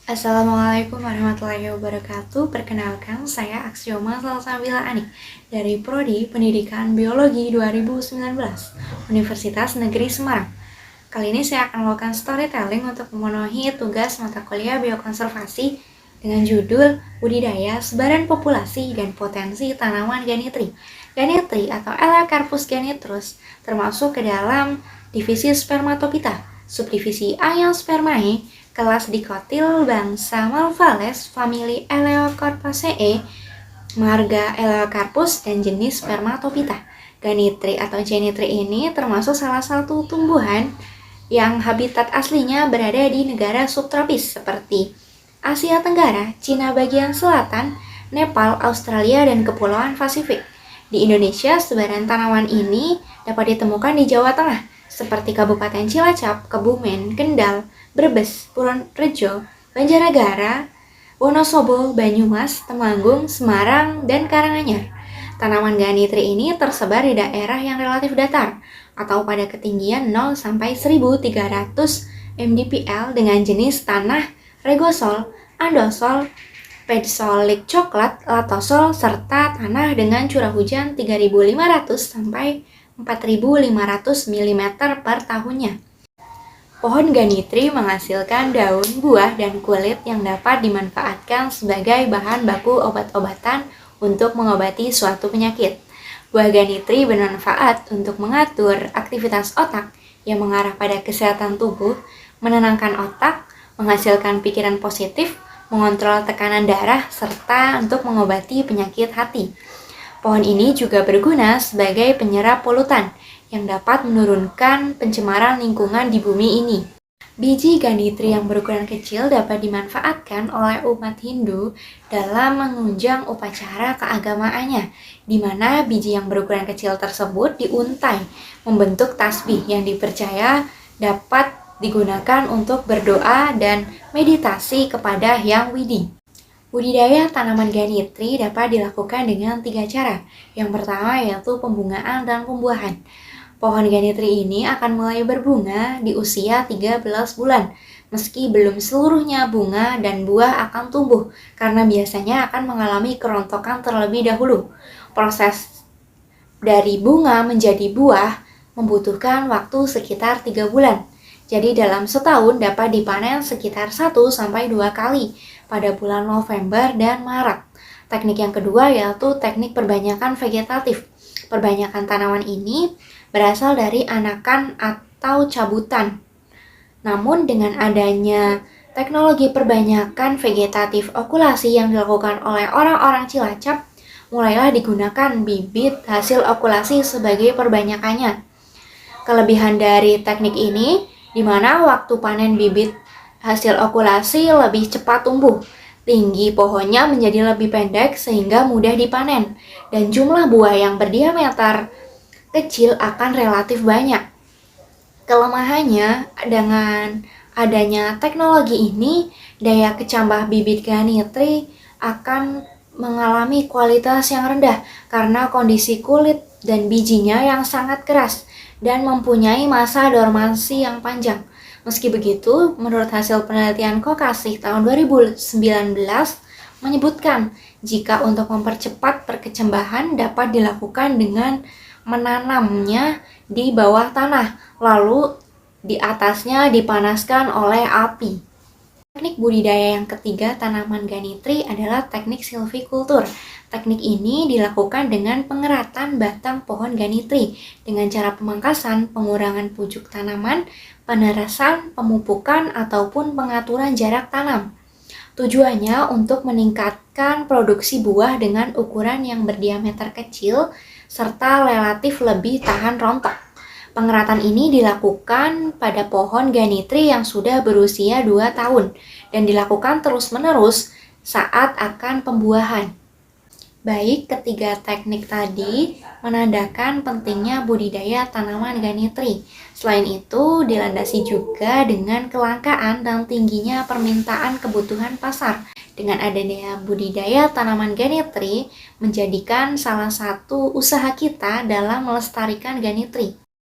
Assalamualaikum warahmatullahi wabarakatuh. Perkenalkan, saya Aksioma Salsabila Anik dari Prodi Pendidikan Biologi 2019, Universitas Negeri Semarang. Kali ini saya akan melakukan storytelling untuk memenuhi tugas mata kuliah biokonservasi dengan judul Budidaya, Sebaran Populasi, dan Potensi Tanaman Ganitri. Ganitri atau Elaeocarpus ganitrus termasuk ke dalam divisi Spermatophyta, subdivisi Angiospermae, kelas dikotil bangsa Malvales, famili Elaeocorpaceae, marga Elaeocarpus, dan jenis Spermatophyta. Ganitri atau genitri ini termasuk salah satu tumbuhan yang habitat aslinya berada di negara subtropis seperti Asia Tenggara, Cina bagian selatan, Nepal, Australia, dan Kepulauan Pasifik. Di Indonesia, sebaran tanaman ini dapat ditemukan di Jawa Tengah, seperti Kabupaten Cilacap, Kebumen, Kendal, Brebes, Purworejo, Banjarnegara, Wonosobo, Banyumas, Temanggung, Semarang, dan Karanganyar. Tanaman ganitri ini tersebar di daerah yang relatif datar atau pada ketinggian 0 sampai 1300 mdpl dengan jenis tanah regosol, andosol, pedsolik coklat, latosol, serta tanah dengan curah hujan 3.500 sampai 4.500 mm per tahunnya. Pohon ganitri menghasilkan daun, buah, dan kulit yang dapat dimanfaatkan sebagai bahan baku obat-obatan untuk mengobati suatu penyakit. Buah ganitri bermanfaat untuk mengatur aktivitas otak yang mengarah pada kesehatan tubuh, menenangkan otak, menghasilkan pikiran positif, mengontrol tekanan darah, serta untuk mengobati penyakit hati. Pohon ini juga berguna sebagai penyerap polutan yang dapat menurunkan pencemaran lingkungan di bumi ini. Biji ganitri yang berukuran kecil dapat dimanfaatkan oleh umat Hindu dalam menunjang upacara keagamaannya, di mana biji yang berukuran kecil tersebut diuntai membentuk tasbih yang dipercaya dapat digunakan untuk berdoa dan meditasi kepada Hyang Widi. Budidaya tanaman ganitri dapat dilakukan dengan 3 cara. Yang pertama yaitu pembungaan dan pembuahan. Pohon ganitri ini akan mulai berbunga di usia 13 bulan, meski belum seluruhnya bunga dan buah akan tumbuh, karena biasanya akan mengalami kerontokan terlebih dahulu. Proses dari bunga menjadi buah membutuhkan waktu sekitar 3 bulan. Jadi dalam setahun dapat dipanen sekitar 1-2 kali pada bulan November dan Maret. Teknik yang kedua yaitu teknik perbanyakan vegetatif. Perbanyakan tanaman ini berasal dari anakan atau cabutan. Namun dengan adanya teknologi perbanyakan vegetatif okulasi yang dilakukan oleh orang-orang Cilacap, mulailah digunakan bibit hasil okulasi sebagai perbanyakannya. Kelebihan dari teknik ini di mana waktu panen bibit hasil okulasi lebih cepat tumbuh, tinggi pohonnya menjadi lebih pendek sehingga mudah dipanen, dan jumlah buah yang berdiameter kecil akan relatif banyak. Kelemahannya dengan adanya teknologi ini, daya kecambah bibit ganitri akan mengalami kualitas yang rendah karena kondisi kulit dan bijinya yang sangat keras dan mempunyai masa dormansi yang panjang. Meski begitu, menurut hasil penelitian Kokasih tahun 2019 menyebutkan jika untuk mempercepat perkecambahan dapat dilakukan dengan menanamnya di bawah tanah, lalu di atasnya dipanaskan oleh api. Teknik budidaya yang ketiga tanaman ganitri adalah teknik silvikultur. Teknik ini dilakukan dengan pengeratan batang pohon ganitri dengan cara pemangkasan, pengurangan pucuk tanaman, penerasan, pemupukan, ataupun pengaturan jarak tanam. Tujuannya untuk meningkatkan produksi buah dengan ukuran yang berdiameter kecil serta relatif lebih tahan rontok. Pengeratan ini dilakukan pada pohon ganitri yang sudah berusia 2 tahun dan dilakukan terus-menerus saat akan pembuahan. Baik, ketiga teknik tadi menandakan pentingnya budidaya tanaman ganitri. Selain itu, dilandasi juga dengan kelangkaan dan tingginya permintaan kebutuhan pasar. Dengan adanya budidaya tanaman ganitri menjadikan salah satu usaha kita dalam melestarikan ganitri.